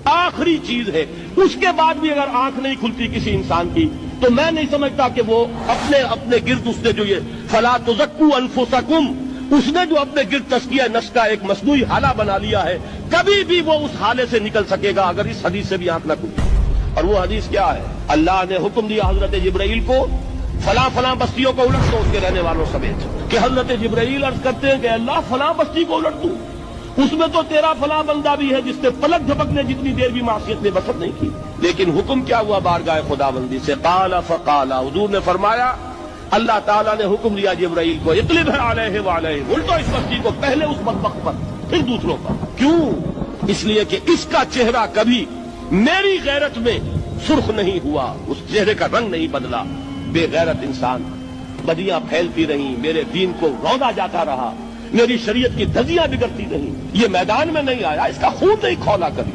آخری چیز ہے، اس کے بعد بھی اگر آنکھ نہیں کھلتی کسی انسان کی تو میں نہیں سمجھتا کہ وہ اپنے گرد اس نے جو یہ فلا تزکوا انفسکم، اس نے جو اپنے گرد تزکیہ نفس کا ایک مصنوعی حالہ بنا لیا ہے، کبھی بھی وہ اس حالے سے نکل سکے گا اگر اس حدیث سے بھی آنکھ نہ کھلتی۔ اور وہ حدیث کیا ہے؟ اللہ نے حکم دیا حضرت جبرائیل کو فلاں بستیوں کو الٹ دو اس کے رہنے والوں سمیت، کہ حضرت جبرائیل عرض کرتے ہیں کہ اللہ فلاں بستی کو الٹ دوں، اس میں تو تیرا فلاں بندہ بھی ہے جس نے پلک جھپکنے جتنی دیر بھی معصیت میں بسر نہیں کی۔ لیکن حکم کیا ہوا بارگاہ خداوندی سے؟ قال فقال، حضور نے فرمایا اللہ تعالیٰ نے حکم دیا جبرائیل کو اقلب علیہ وعلیہ، الٹو اس بستی کو، پہلے اس بدبخت پر پھر دوسروں پر۔ کیوں؟ اس لیے کہ اس کا چہرہ کبھی میری غیرت میں سرخ نہیں ہوا، اس چہرے کا رنگ نہیں بدلا۔ بے غیرت انسان، بدیاں پھیلتی رہیں، میرے دین کو روندا جاتا رہا، میری شریعت کی دھجیاں بگڑتی رہیں، یہ میدان میں نہیں آیا، اس کا خون نہیں کھولا کبھی۔